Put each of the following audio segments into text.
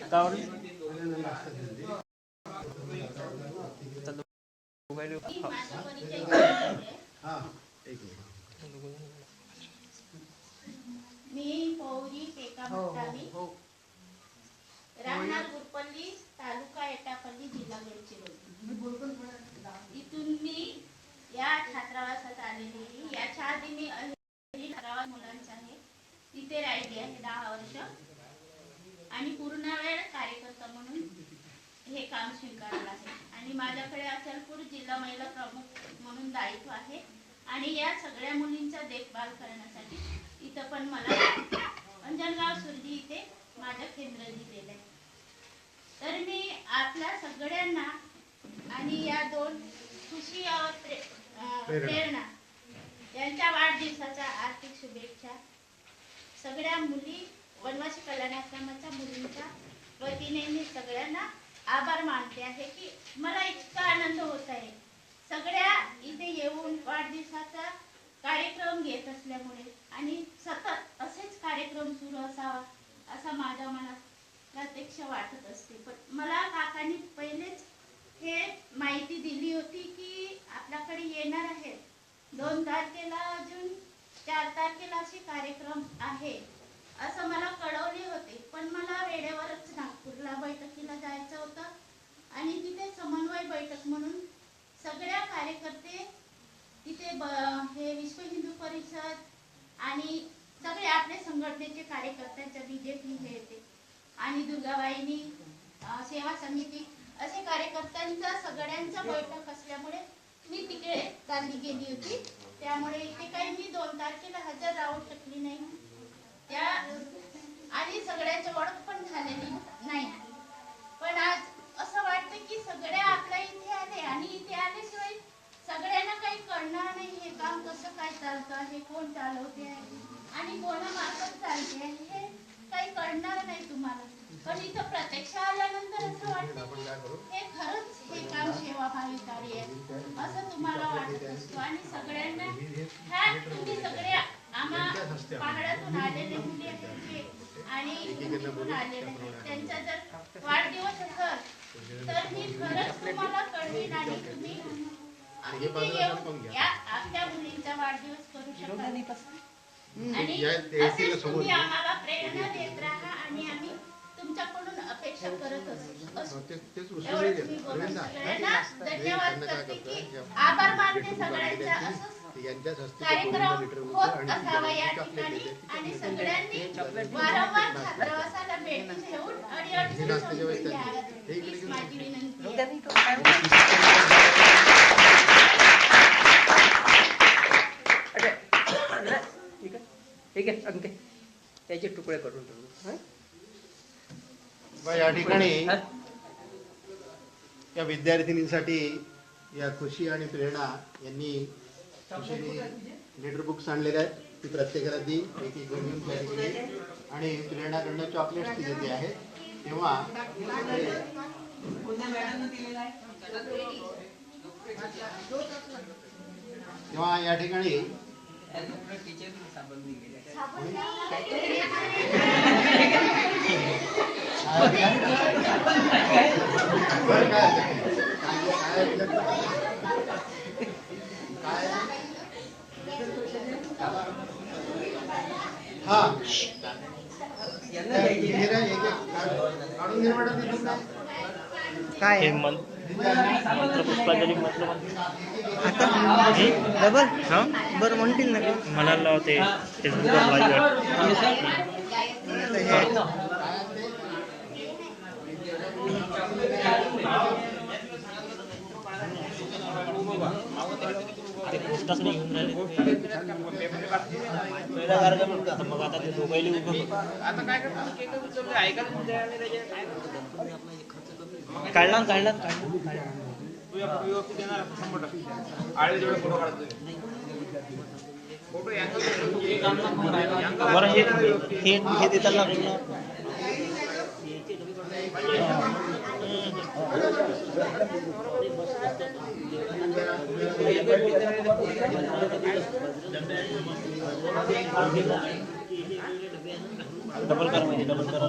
मी पौरी टेका भट्टावी, राहणार गुरपल्ली, तालुका एटापल्ली, जिल्हा गडचिरोली. इथून मी या छात्रावासात आलेली. याच्या आधी मी छात्रावास मुलांचा आहे तिथे राहिली आहे 10 वर्ष आणि पूर्ण वेळ कार्यकर्ता म्हणून हे काम स्वीकारलं आहे. आणि माझ्याकडे अचलपूर जिल्हा महिला प्रमुख म्हणून दायित्व आहे आणि या सगळ्या मुलींचा देखभाल करण्यासाठी इथं पण मला अंजनगाव सुर्जी इथे माझं केंद्र दिलेलं आहे. तर मी आपल्या सगळ्यांना आणि या 2 खुशी और प्रेरणा यांच्या वाढदिवसाच्या हार्दिक शुभेच्छा. सगळ्या मुली वनवासी कल्याण आश्रमाच्या मुलींच्या वतीने मी सगळ्यांना आभार मानते आहे की मला इतका आनंद होत आहे सगळ्या इथे येऊन वाढदिवसाचा कार्यक्रम घेत असल्यामुळे आणि सतत असेच कार्यक्रम सुरू असावा असा माझ्या मनात प्रत्यक्ष वाटत असते. पण मला काकांनी पहिलेच हे माहिती दिली होती की आपल्याकडे येणार आहेत 2 तारखेला अजून 4 तारखेला असे कार्यक्रम आहे असं मला कळवले होते. पण मला वेळेवरच नागपूरला बैठकीला जायचं होतं आणि तिथे समन्वय बैठक म्हणून सगळ्या कार्यकर्ते तिथे हे विश्व हिंदू परिषद आणि सगळे आपले संघटनेचे कार्यकर्त्यांच्या बीजेपी हे येते आणि दुर्गाबाईनी सेवा समिती असे कार्यकर्त्यांचा सगळ्यांचा बैठक असल्यामुळे मी तिकडे चालली गेली होती. त्यामुळे इथे काही मी 2 तारखेला हजर राहू शकली नाही. त्या आणि सगळ्यांची ओळख पण झालेली नाही. पण आज असं वाटतं की सगळ्या आपल्या इथे आले आणि इथे आल्याशिवाय सगळ्यांना काही कळणार नाही हे काम कसं काय चालतं आहे, कोण चालवते आहे आणि कोणामार्फत चालते आहे हे काही कळणार नाही तुम्हाला. पण इथं प्रत्यक्ष आल्यानंतर असं वाटतं की हे खरंच हे काम सेवाभावी कार्य आहे असं तुम्हाला वाटत असतो. आणि सगळ्यांना ह्या तुम्ही सगळे आम्हा पहाडातून आलेले मुली आहेत आणि कुठून आलेले आहेत त्यांचा जर वाढदिवस असेल तर मी खरंच तुम्हाला कळवीन आणि तुम्ही या आपल्या मुलींचा वाढदिवस करू शकाल आणि असेच तुम्ही आम्हाला प्रेरणा देत राहा आणि आम्ही तुमच्याकडून अपेक्षा करत असतो. सगळ्यांना धन्यवाद करते की आभार मानते सगळ्यांचा. असंच कार्यक्रम होत असावा या ठिकाणी आणि सगळ्यांनी वारंवार छात्रावासाला भेट देऊन अडीअडचणी समजून घ्याव्यात हीच माझी विनंती आहे. ठीक आहे अंके त्याचे तुकडे करून ठेवू. या ठिकाणी या विद्यार्थिनींसाठी या खुशी आणि प्रेरणा यांनी लेटर बुक्स आणलेले आहेत. ती प्रत्येकाला दी एक घेऊन त्या ठिकाणी आणि प्रेरणाकडनं चॉकलेट्स दिलेली आहेत. तेव्हा या ठिकाणी काय मंत्रपुष्पांजली म्हटलं आता डबल बरं म्हणतील ना म्हणायला होते फेसबुकवर ते पोस्टच नाही घेऊन राहिले मग आता ते दोघायला काढला बरं हे देतात ना डबल करा म्हणजे डबल करा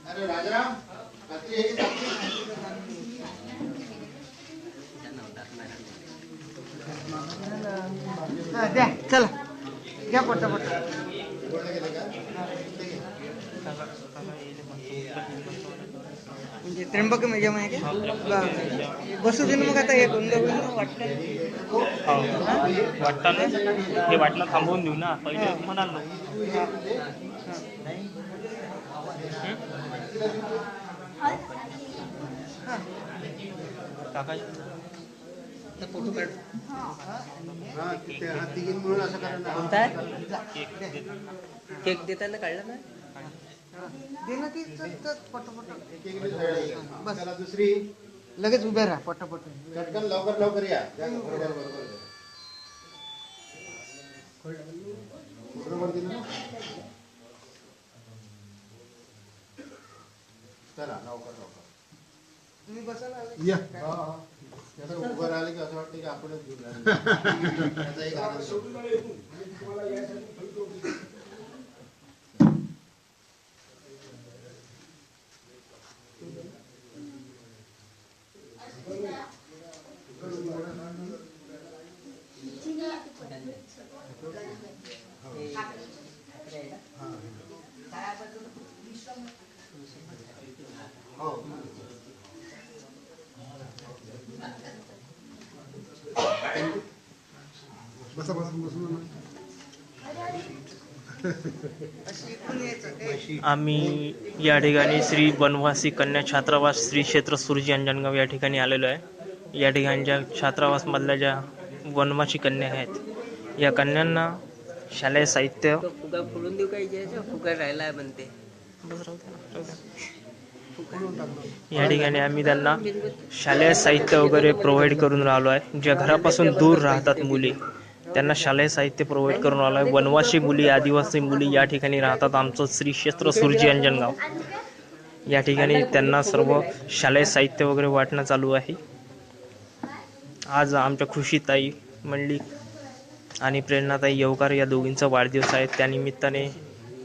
अरे राजाराम कात्री आहे की कात्री? द्या चला घ्या पटापट. बोलले गेले का? म्हणजे त्र्यंबक म्हणजे माहिती बसू दे ना मग आता हे बंद होईल ना वाटतं. वाटतं ना हे वाटणं थांबवून देऊ ना पहिले म्हणाल ना. काका फोटो काढ. हा तिथे हा तिघीन मिळून असं करा ना. कोणता आहे? केक देताना काढला ना. दे ना ती पटापट. एक एक मिनिट बस. चला दुसरी लगेच उभे राहा पटापट. चटकन लवकर लवकर या. त्या बरोबर बरोबर दिलं ना. चला लवकर लवकर तुम्ही बसायला या. त्याचं उभं राहिलं की असं वाटतं की आपणच घेऊन राहिलो. त्याचा एक आनंद. हो. बसा बसा बसून आम्ही या ठिकाणी श्री वनवासी कन्या छात्रावास श्री क्षेत्र सुरजी अंजनगाव या ठिकाणी आलेलो आहे. या ठिकाणच्या छात्रावासमधल्या ज्या वनवासी कन्या आहेत या कन्यांना शालेय साहित्य फुगा फोडून देऊ काय फुगा राहिला म्हणते. या ठिकाणी आम्ही त्यांना शालेय साहित्य वगैरे प्रोव्हाइड करून राहिलो आहे. ज्या घरापासून दूर राहतात मुली त्यांना शालेय साहित्य प्रोव्हाइड करून राहिलो आहे. वनवासी मुली आदिवासी मुली या ठिकाणी राहतात. आमचं श्री क्षेत्र सुरजी अंजनगाव या ठिकाणी त्यांना सर्व शालेय साहित्य वगैरे वाटणं चालू आहे. आज आमच्या खुशीताई मंडलिक आणि प्रेरणाताई येवकार या दोघींचा वाढदिवस आहे. त्यानिमित्ताने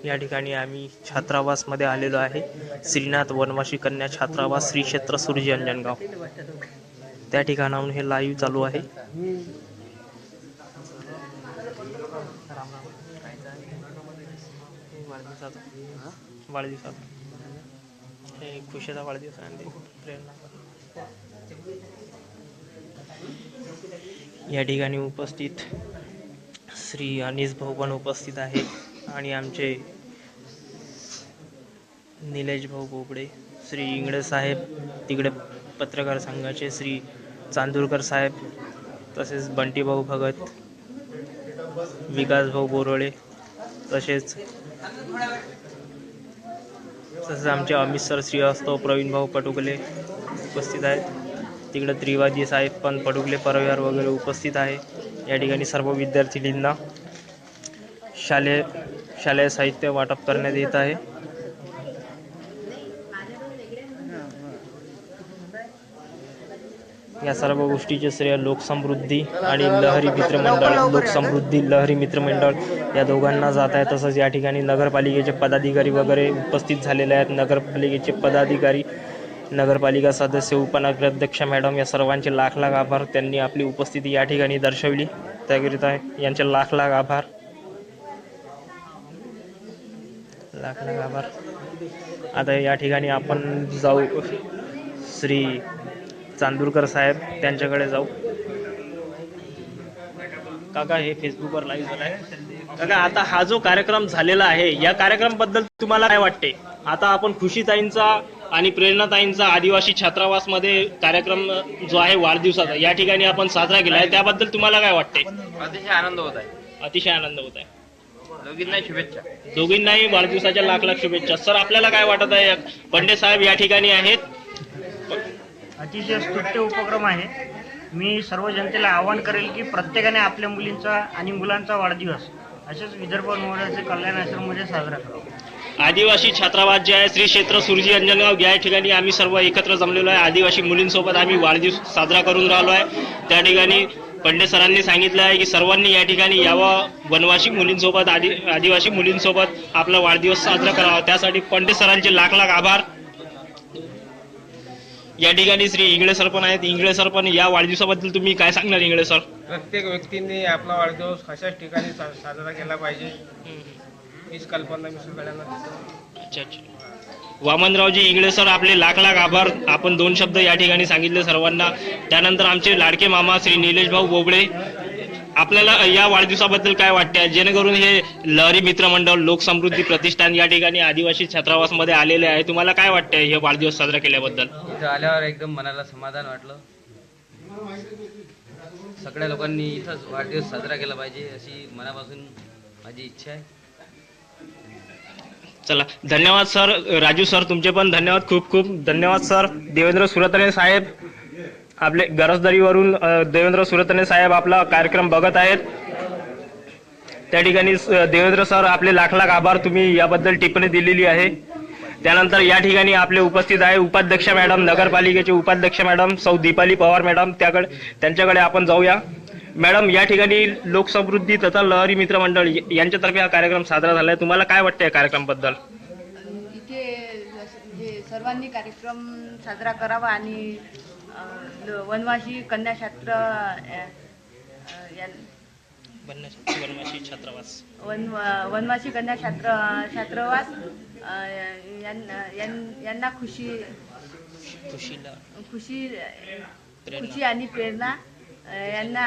या ठिकाणी आम्ही छात्रावासमध्ये आलेलो आहे. श्रीनाथ वनवासी कन्या छात्रावास श्री क्षेत्र सुरजी अंजनगाव त्या ठिकाणाहून हे लाईव्ह चालू आहे. वाढदिवसाचा हे खुशीचा वाढदिवस आहे. प्रेरणा या ठिकाणी उपस्थित श्री अनिस भाऊ पण उपस्थित आहे आणि आमचे निलेश भाऊ बोबडे, श्री इंगळे साहेब, तिकडे पत्रकार संघाचे श्री चांदूरकर साहेब, तसेच बंटी भाऊ भगत, विकास भाऊ बोरोळे, तसेच आमचे अमित सर श्रीवास्तव, प्रवीण भाऊ पटुकले उपस्थित आहेत. तिकडे त्रिवादी साहेब पण पटुकले परिवार वगैरे उपस्थित आहे. या ठिकाणी सर्व विद्यार्थिनींना शालेय साहित्य वाटप करण्यात येत आहे. या सर्व गोष्टीचे श्रेय लोकसमृद्धी आणि लहरी मित्रमंडळ या दोघांना जात आहे. तसंच या ठिकाणी नगरपालिकेचे पदाधिकारी वगैरे उपस्थित झालेले आहेत. नगरपालिकेचे पदाधिकारी, नगरपालिका सदस्य, उपनगराध्यक्ष मॅडम या सर्वांचे लाख लाख आभार. त्यांनी आपली उपस्थिती या ठिकाणी दर्शवली त्याकरिता यांचे लाख लाख आभार. आता या ठिकाणी आपण जाऊ श्री चांदूरकर साहेब त्यांच्याकडे जाऊ. काका हे फेसबुकवर लाईव्ह झालं आहे. काका आता हा जो कार्यक्रम झालेला आहे या कार्यक्रमाबद्दल तुम्हाला काय वाटते? आता आपण खुशीताईंचा आणि प्रेरणाताईंचा आदिवासी छात्रावासमध्ये कार्यक्रम जो आहे वाढदिवसाचा या ठिकाणी आपण साजरा केला आहे, त्याबद्दल तुम्हाला काय वाटते? अतिशय आनंद होत आहे. अतिशय आनंद होत आहे. दोघींनाही शुभेच्छा. दोघींनाही वाढदिवसाच्या लाख लाख शुभेच्छा. सर आपल्याला काय वाटत आहे? पंडे साहेब या ठिकाणी आहेत. अतिशय स्तुत्य उपक्रम आहे. मी सर्व जनतेला आवाहन करेल की प्रत्येकाने आपल्या मुलींचा आणि मुलांचा वाढदिवस असेच विदर्भ वनवाड्याचे कल्याण आश्रममध्ये साजरा करावा. आदिवासी छात्रावास जे आहे श्री क्षेत्र सुरजी अंजनगाव या ठिकाणी आम्ही सर्व एकत्र जमलेलो आहे. आदिवासी मुलींसोबत आम्ही वाढदिवस साजरा करून राहिलो आहे. त्या ठिकाणी पंडित सरांनी सांगितलं आहे की सर्वांनी या ठिकाणी यावं, वनवासी मुलींसोबत आदिवासी मुलींसोबत आपला वाढदिवस साजरा करावा. त्यासाठी पंडित सरांचे लाख लाख आभार. या ठिकाणी श्री इंगळे सर पण आहेत. इंगळे सर पण या वाढदिवसाबद्दल तुम्ही काय सांगणार इंगळे सर? प्रत्येक व्यक्तीने आपला वाढदिवस अशाच ठिकाणी साजरा केला पाहिजे हीच कल्पना मी सगळ्यांना देतो. अच्छा. वामनरावजी इंगळे सर आपले लाख लाख आभार. आपण 2 शब्द या ठिकाणी सांगितले सर्वांना. त्यानंतर आमचे लाडके मामा श्री निलेश भाऊ बोबडे, आपल्याला या वाढदिवसाबद्दल काय वाटते, जेणेकरून हे लहरी मित्रमंडळ लोकसमृद्धी प्रतिष्ठान या ठिकाणी आदिवासी छात्रावासमध्ये आलेले आहे. तुम्हाला काय वाटतंय हे वाढदिवस साजरा केल्याबद्दल? इथं आल्यावर एकदम मनाला समाधान वाटलं. सगळ्या लोकांनी इथंच वाढदिवस साजरा केला पाहिजे अशी मनापासून माझी इच्छा आहे. चला, धन्यवाद सर. राजू सर तुमचे पण धन्यवाद, खूप खूप धन्यवाद सर. देवेंद्र सुरतने साहेब आपले गरजदारीवरून देवेंद्र सुरतने साहेब आपला कार्यक्रम बघत आहेत. त्या ठिकाणी देवेंद्र सर आपले लाख लाख आभार. तुम्ही याबद्दल टिप्पणी दिलेली आहे. त्यानंतर या ठिकाणी आपले उपस्थित आहे उपाध्यक्ष मॅडम, नगरपालिकेचे उपाध्यक्ष मॅडम सौ दीपाली पवार मॅडम. त्यांच्याकडे आपण जाऊया. मॅडम, या ठिकाणी लोकसमृद्धी तथा लहरी मित्रमंडळ यांच्यातर्फे हा कार्यक्रम साजरा झाला आहे. तुम्हाला काय वाटतं या कार्यक्रमाबद्दल? इथे म्हणजे सर्वांनी कार्यक्रम साजरा करावा आणि वनवासी कन्याछात्र वनवासी कन्या छात्रावास यांना खुशी आणि प्रेरणा यांना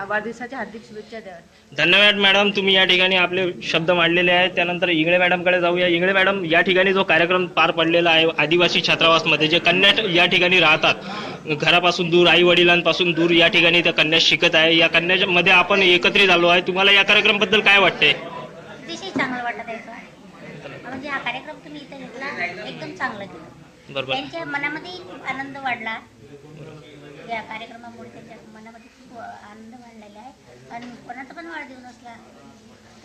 वाढदिवसाच्या हार्दिक शुभेच्छा द्याव्या. धन्यवाद मॅडम, तुम्ही या ठिकाणी आपले शब्द मांडलेले आहेत. त्यानंतर इंगळे मॅडमकडे जाऊया. इंगळे मॅडम, या ठिकाणी जो कार्यक्रम पार पडलेला आहे आदिवासी छात्रावासमध्ये, जे कन्या या ठिकाणी राहतात, घरापासून दूर, आई वडिलांपासून दूर या ठिकाणी त्या कन्या शिकत आहे, या कन्यामध्ये आपण एकत्रित आलो आहे. तुम्हाला या कार्यक्रमाबद्दल काय वाटते? अतिशय चांगलं वाटत आहे सर. म्हणजे हा कार्यक्रम तुम्ही इथे घेतला एकदम चांगला केला. बरोबर. त्यांच्या मनामध्ये खूप आनंद वाढला. या कार्यक्रमामुळे त्यांच्या मनामध्ये खूप आनंद वाढलेला आहे आणि कोणाचा पण वाढदिवस असला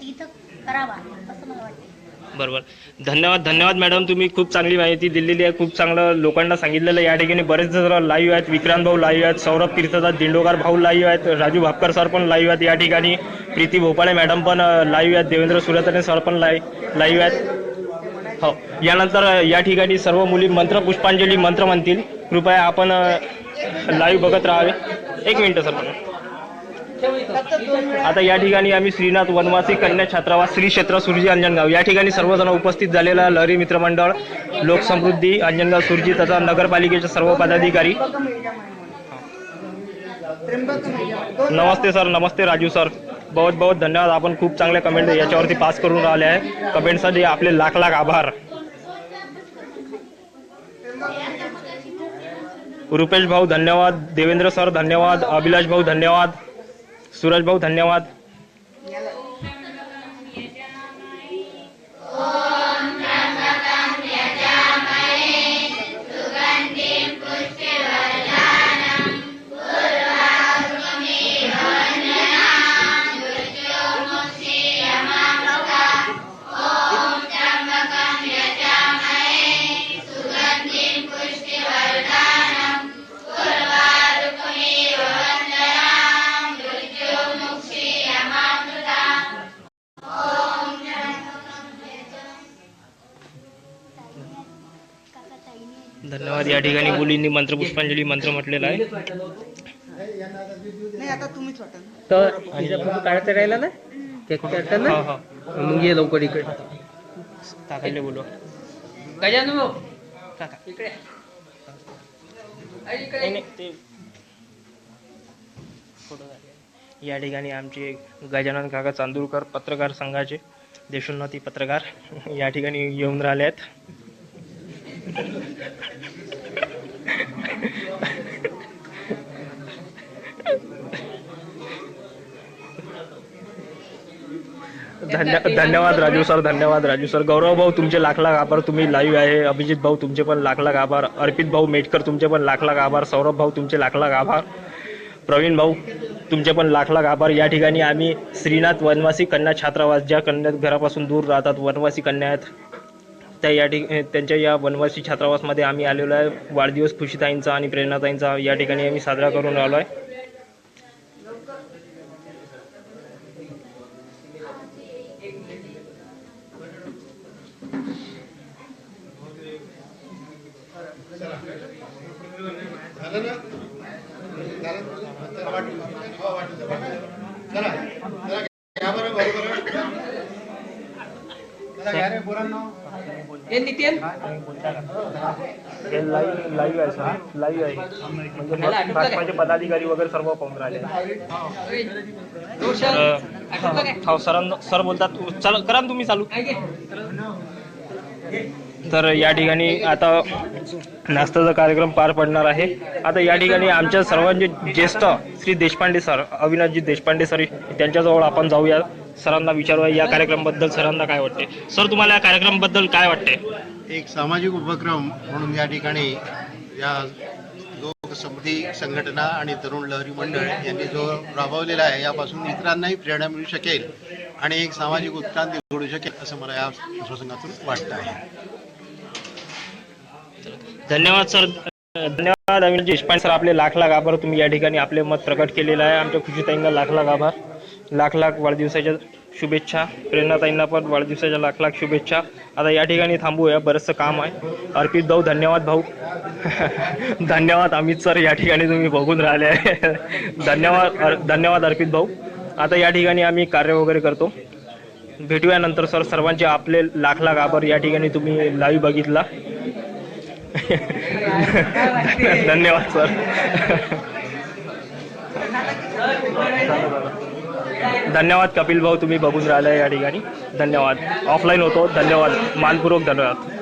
इथं करावा असं मला वाटतं. बरोबर. धन्यवाद मॅडम, तुम्ही खूप चांगली माहिती दिलेली आहे. खूप चांगलं लोकांना सांगितलेलं. या ठिकाणी बरेच जण लाईव्ह आहेत. विक्रांत भाऊ लाईव्ह आहेत, सौरभ तीर्थदास दिंडोकार भाऊ लाईव्ह आहेत, राजू भापकर सर पण लाईव्ह आहेत. या ठिकाणी प्रीती भोपाळे मॅडम पण लाईव्ह आहेत, देवेंद्र सुरतने सर पण लाईव्ह आहेत. हो, यानंतर या ठिकाणी सर्व मुली मंत्र पुष्पांजली मंत्र म्हणतील. कृपया आपण लाईव्ह बघत राहावे. 1 मिनिट सर. आता या ठिकाणी आम्ही श्रीनाथ वनवासी कन्या छात्रावास श्री क्षेत्र सुरजी अंजनगाव या ठिकाणी सर्वजण उपस्थित झालेला लहरी मित्रमंडळ, लोकसमृद्धी अंजनगाव सुरजी तथा नगरपालिकेचे सर्व पदाधिकारी. नमस्ते सर. नमस्ते राजू सर. बहुत बहुत धन्यवाद. आपण खूप चांगले कमेंट याच्यावरती पास करून राहिले आहे. कमेंटसाठी आपले लाख लाख आभार. रुपेश भाऊ धन्यवाद, देवेंद्र सर धन्यवाद, अभिलाष भाऊ धन्यवाद, सूरज भाऊ धन्यवाद. धन्यवाद. या ठिकाणी मुलींनी मंत्र पुष्पांजली मंत्र म्हटलेला आहे. नाही आता तुम्हीच वाटा तर हिचा फोटो काढता राहिला ना ते करताना. मग ये लवकर इकडे. काकाला बोलवा. गजानन काका इकडे. नाही, ते फोटो काढले. या ठिकाणी आमचे गजानन काका चांदूरकर पत्रकार संघाचे देशोन्नती पत्रकार या ठिकाणी येऊन राहिले आहेत. धन्यवाद राजू सर. धन्यवाद राजू सर. गौरव भाऊ तुमचे लाख लाख आभार, तुम्ही लाईव्ह आहे. अभिजित भाऊ तुमचे पण लाख लाख आभार. अर्पित भाऊ मेटकर तुमचे पण लाख लाख आभार. सौरभ भाऊ तुमचे लाख लाख आभार. प्रवीण भाऊ तुमचे पण लाख लाख आभार. या ठिकाणी आम्ही श्रीनाथ वनवासी कन्या छात्रावास, ज्या कन्या घरापासून दूर राहतात, वनवासी कन्या आहेत, त्या त्यांच्या या वनवासी छात्रावासमध्ये आम्ही आलेलो आहे. वाढदिवस खुशीताईंचा आणि प्रेरणाताईंचा या ठिकाणी आम्ही साजरा करून राहिलो आहे. झालं ना? चला चला घ्या बरं बरोबर. चला घ्या रे पोरांनो. हे नितीन हे लाईव्ह आहे सर, लाईव्ह आहे म्हणजे भाजपाचे पदाधिकारी वगैरे सर्व पाहून राहिले. हो सर बोलतात चला करा तुम्ही चालू. तर या ठिकाणी आता नाश्त्याचा कार्यक्रम पार पडणार आहे. आता या ठिकाणी आमच्या सर्वांचे ज्येष्ठ श्री देशपांडे सर, अविनाशजी देशपांडे सर, त्यांच्याजवळ आपण जाऊया, सरांना विचारूया या कार्यक्रमाबद्दल सरांना काय वाटते. सर तुम्हाला या कार्यक्रमाबद्दल काय वाटते. एक सामाजिक उपक्रम म्हणून या ठिकाणी या लोकसमिती संघटना आणि तरुण लहरी मंडळ यांनी जो राबवलेला आहे यापासून इतरांनाही प्रेरणा मिळू शकेल आणि एक सामाजिक उत्क्रांती घडू शकेल असं मला या प्रसंगातून वाटतं आहे. धन्यवाद सर. धन्यवाद अविनाश देशपांडे सर, आपले लाख लाख आभार. तुम्ही या ठिकाणी आपले मत प्रकट केलेलं आहे. आमच्या खुशीताईंना लाख लाख आभार, लाख लाख वाढदिवसाच्या शुभेच्छा. प्रेरणाताईंना पण वाढदिवसाच्या लाख लाख शुभेच्छा. आता या ठिकाणी थांबूया, बरंचसं काम आहे. अर्पित भाऊ धन्यवाद भाऊ. धन्यवाद अमित सर, या ठिकाणी तुम्ही बघून राहिले आहे. धन्यवाद अर्पित भाऊ. आता या ठिकाणी आम्ही कार्य वगैरे करतो, भेटूया नंतर. सर सर्वांचे आपले लाख लाख आभार. या ठिकाणी तुम्ही लाईव्ह बघितला. धन्यवाद सर. धन्यवाद कपिल भाऊ, तुम्ही बघून राहिला या ठिकाणी. धन्यवाद. ऑफलाईन होतो. धन्यवाद, मानपूर्वक धन्यवाद.